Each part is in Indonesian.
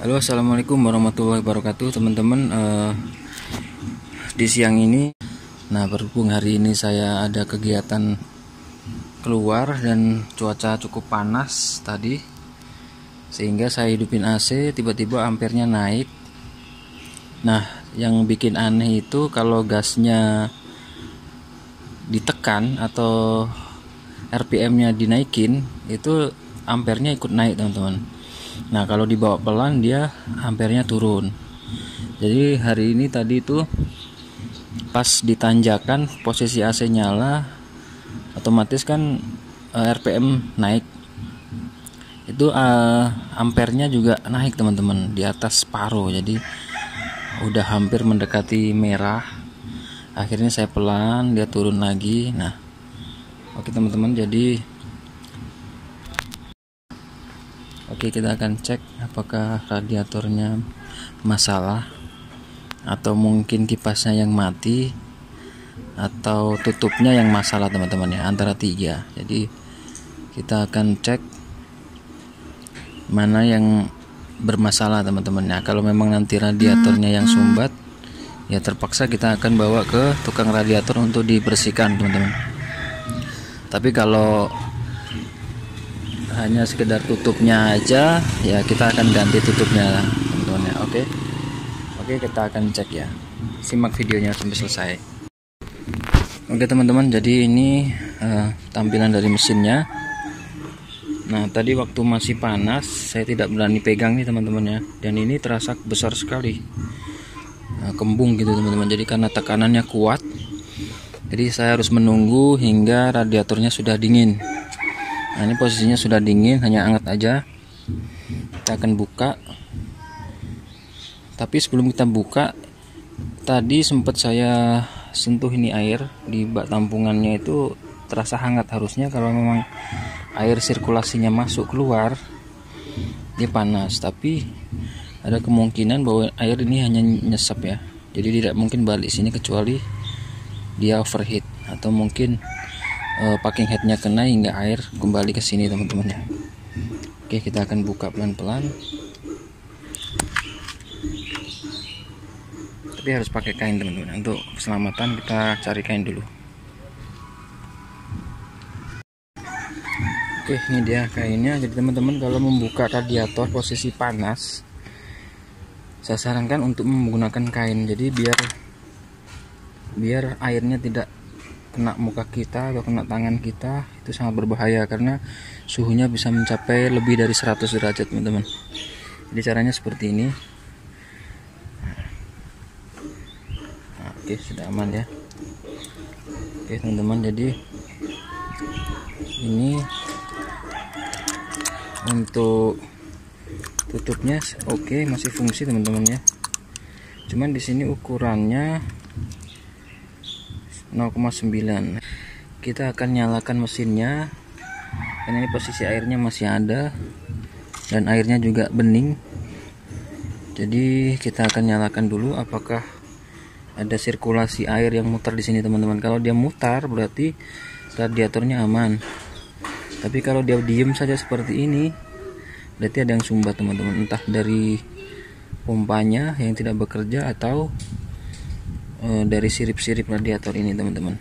Halo, assalamualaikum warahmatullahi wabarakatuh, teman-teman. Di siang ini, berhubung hari ini saya ada kegiatan keluar dan cuaca cukup panas tadi, sehingga saya hidupin AC, tiba-tiba ampernya naik. Nah, yang bikin aneh itu kalau gasnya ditekan atau RPM-nya dinaikin, itu ampernya ikut naik, teman-teman. Nah, kalau dibawa pelan dia ampernya turun. Jadi hari ini tadi itu pas ditanjakan posisi AC nyala, otomatis kan RPM naik. Itu ampernya juga naik, teman-teman, di atas separuh. Jadi udah hampir mendekati merah. Akhirnya saya pelan, dia turun lagi. Nah, oke teman-teman, kita akan cek apakah radiatornya masalah atau mungkin kipasnya yang mati atau tutupnya yang masalah, teman-teman ya, antara tiga. Jadi kita akan cek mana yang bermasalah, teman-teman ya. Kalau memang nanti radiatornya yang sumbat, ya terpaksa kita akan bawa ke tukang radiator untuk dibersihkan, teman-teman. Tapi kalau hanya sekedar tutupnya aja, ya kita akan ganti tutupnya, teman-teman ya. Oke, kita akan cek ya. Simak videonya sampai selesai. Oke teman-teman, jadi ini tampilan dari mesinnya. Nah, tadi waktu masih panas saya tidak berani pegang nih, teman-teman ya. Dan ini terasa besar sekali, kembung gitu, teman-teman. Jadi karena tekanannya kuat, jadi saya harus menunggu hingga radiatornya sudah dingin. Nah, ini posisinya sudah dingin, hanya hangat aja. Kita akan buka. Tapi sebelum kita buka, tadi sempat saya sentuh ini air di bak tampungannya, itu terasa hangat. Harusnya kalau memang air sirkulasinya masuk keluar, dia panas. Tapi ada kemungkinan bahwa air ini hanya nyesap ya. Jadi tidak mungkin balik sini kecuali dia overheat atau mungkin packing headnya kena hingga air kembali ke sini, teman-teman ya. Oke, kita akan buka pelan-pelan. Tapi harus pakai kain, teman-teman. Untuk keselamatan kita cari kain dulu. Oke, ini dia kainnya. Jadi teman-teman, kalau membuka radiator posisi panas, saya sarankan untuk menggunakan kain. Jadi biar airnya tidak kena muka kita atau kena tangan kita. Itu sangat berbahaya karena suhunya bisa mencapai lebih dari 100 derajat, teman-teman. Jadi caranya seperti ini. Nah, oke, sudah aman ya. Oke teman-teman, jadi ini untuk tutupnya oke, masih fungsi, teman-teman ya. Cuman di sini ukurannya 0,9. Kita akan nyalakan mesinnya. Dan ini posisi airnya masih ada dan airnya juga bening. Jadi kita akan nyalakan dulu apakah ada sirkulasi air yang mutar di sini, teman-teman. Kalau dia mutar berarti radiatornya aman. Tapi kalau dia diem saja seperti ini, berarti ada yang sumbat, teman-teman. Entah dari pompanya yang tidak bekerja atau dari sirip-sirip radiator ini, teman-teman.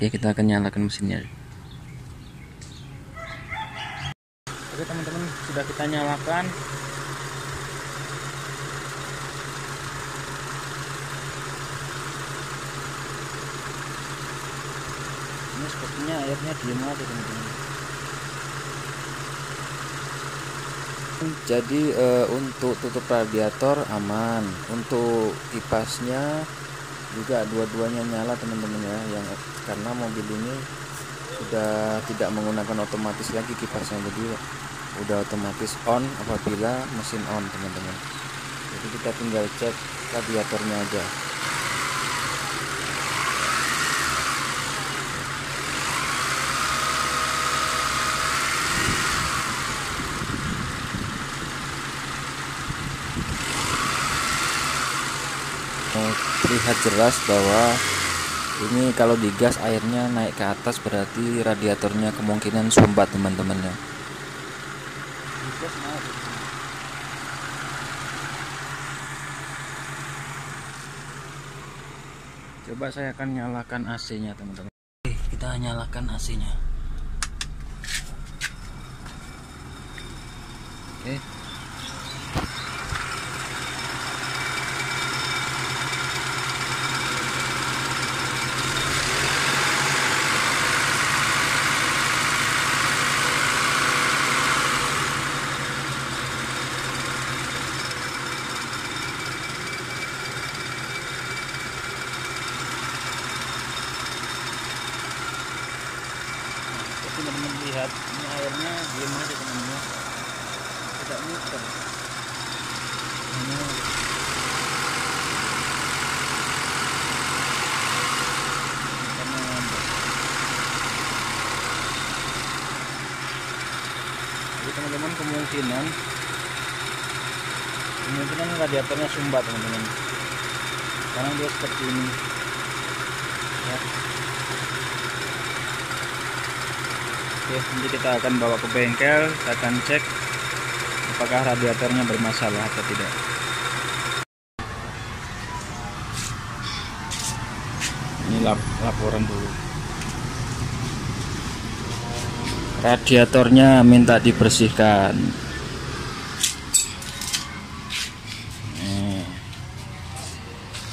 Oke, kita akan nyalakan mesinnya. Oke teman-teman, sudah kita nyalakan. Ini sepertinya airnya diam aja, teman-teman. Jadi untuk tutup radiator aman, untuk kipasnya juga dua-duanya nyala, teman-teman ya. Yang karena mobil ini sudah tidak menggunakan otomatis lagi kipasnya, jadi udah otomatis on apabila mesin on, teman-teman. Jadi kita tinggal cek radiatornya aja. Terlihat jelas bahwa ini kalau digas airnya naik ke atas, berarti radiatornya kemungkinan sumbat, teman-teman ya. Coba saya akan nyalakan AC-nya teman-teman. Oke, kita nyalakan AC-nya. Oke. Teman-teman lihat, ini airnya diam aja teman-teman, tidak muter, hanya karena lambat. Jadi teman-teman kemungkinan radiatornya sumbat teman-teman, karena dia seperti ini ya. Oke, nanti kita akan bawa ke bengkel, kita akan cek apakah radiatornya bermasalah atau tidak. Ini laporan dulu. Radiatornya minta dibersihkan.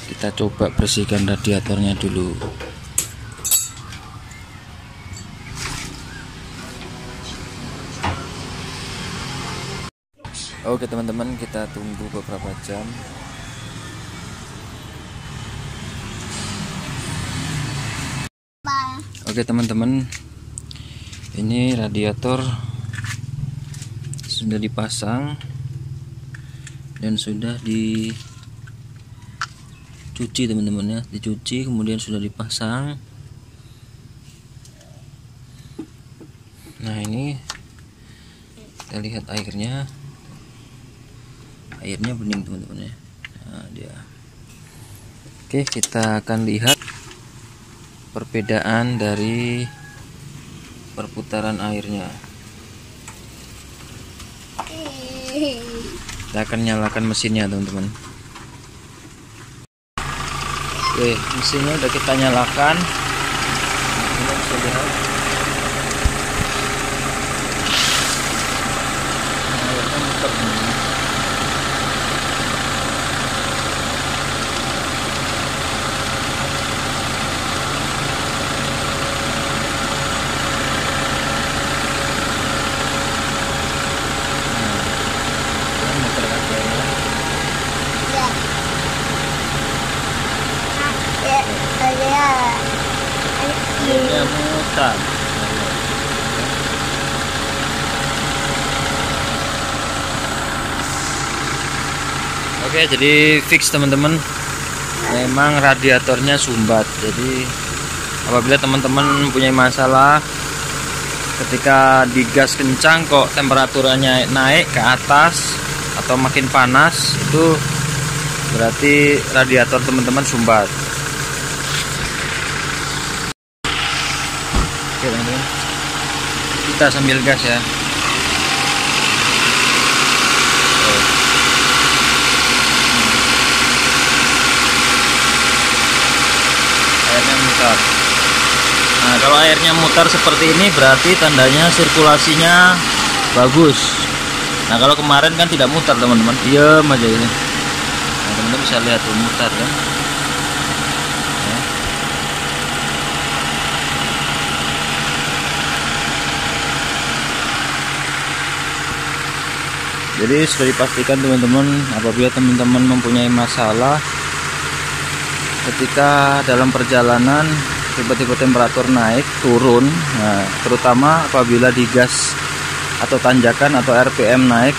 Kita coba bersihkan radiatornya dulu. Oke teman-teman, kita tunggu beberapa jam. Oke teman-teman, ini radiator sudah dipasang dan sudah dicuci teman-teman ya, dicuci kemudian sudah dipasang. Nah ini kita lihat airnya bening teman-teman ya. Nah, dia. Oke, kita akan lihat perbedaan dari perputaran airnya. Kita akan nyalakan mesinnya teman-teman. Oke, mesinnya udah kita nyalakan. Kita bisa lihat airnya muter. Airnya mutar. Oke, jadi fix teman-teman, memang radiatornya sumbat. Jadi apabila teman-teman mempunyai masalah ketika digas kencang kok temperaturannya naik ke atas atau makin panas, itu berarti radiator teman-teman sumbat. Oke teman-teman, kita sambil gas ya. Airnya mutar. Nah kalau airnya mutar seperti ini berarti tandanya sirkulasinya bagus. Nah kalau kemarin kan tidak mutar teman-teman, diam aja ini. Nah teman-teman bisa lihat tuh mutar kan. Jadi sudah dipastikan teman-teman, apabila teman-teman mempunyai masalah ketika dalam perjalanan tiba-tiba temperatur naik turun, nah, terutama apabila digas atau tanjakan atau RPM naik,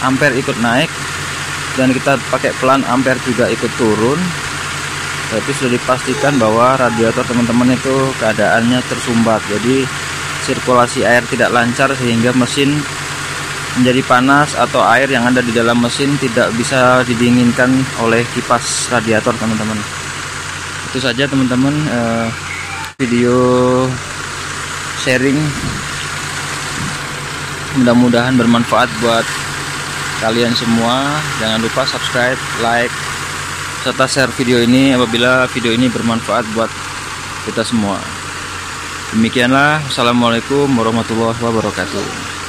ampere ikut naik, dan kita pakai pelan ampere juga ikut turun, berarti sudah dipastikan bahwa radiator teman-teman itu keadaannya tersumbat. Jadi sirkulasi air tidak lancar sehingga mesin menjadi panas atau air yang ada di dalam mesin tidak bisa didinginkan oleh kipas radiator teman-teman. Itu saja teman-teman video sharing, mudah-mudahan bermanfaat buat kalian semua. Jangan lupa subscribe, like, serta share video ini apabila video ini bermanfaat buat kita semua. Demikianlah, wassalamualaikum warahmatullahi wabarakatuh.